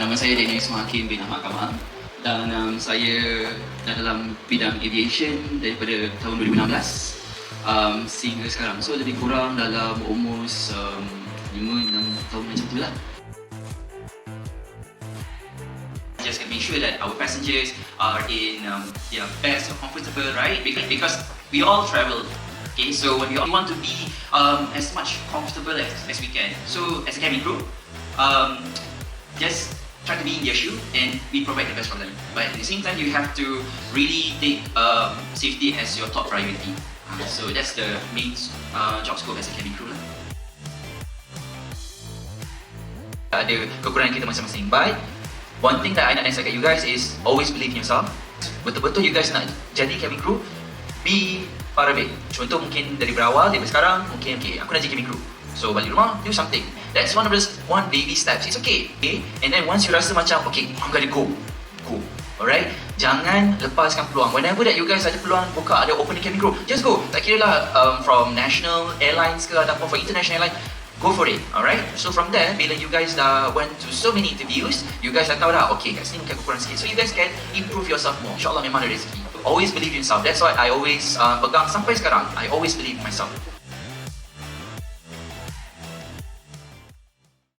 Nama saya Danial Isma bin Pakar dan saya dalam bidang aviation daripada tahun 2016 sehingga sekarang. So lebih kurang dalam almost 5-6 tahun macam tu lah. Just make sure that our passengers are in their best, comfortable, right? Because we all travel. Okay, so we all want to be as much comfortable as we can. So as a cabin crew, just try to be in their shoe and we provide the best for them. But at the same time, you have to really take safety as your top priority. So that's the main job scope as a cabin crew lah. Ada kekurangan kita masing-masing. But one thing that I nak nasihat kat you guys is always believe in yourself. Betul-betul you guys nak jadi cabin crew, be part of it. Contoh mungkin dari berawal, dari sekarang, mungkin okay, aku nak jadi cabin crew. So balik rumah, do something. That's one baby steps. It's okay. And then once you rasa macam okay, I'm gonna go. Alright? Jangan lepaskan peluang. Whenever that you guys ada peluang buka, ada open cabin crew, just go. Tak kira lah from national airlines ke ataupun for international airline, go for it. Alright? So from there, bila you guys dah went to so many interviews, you guys dah tahu dah, okay, kat sini mungkin aku kurang sikit. So you guys can improve yourself more. InsyaAllah memang ada rezeki. Always believe in yourself. That's why I always pegang sampai sekarang. I always believe in myself.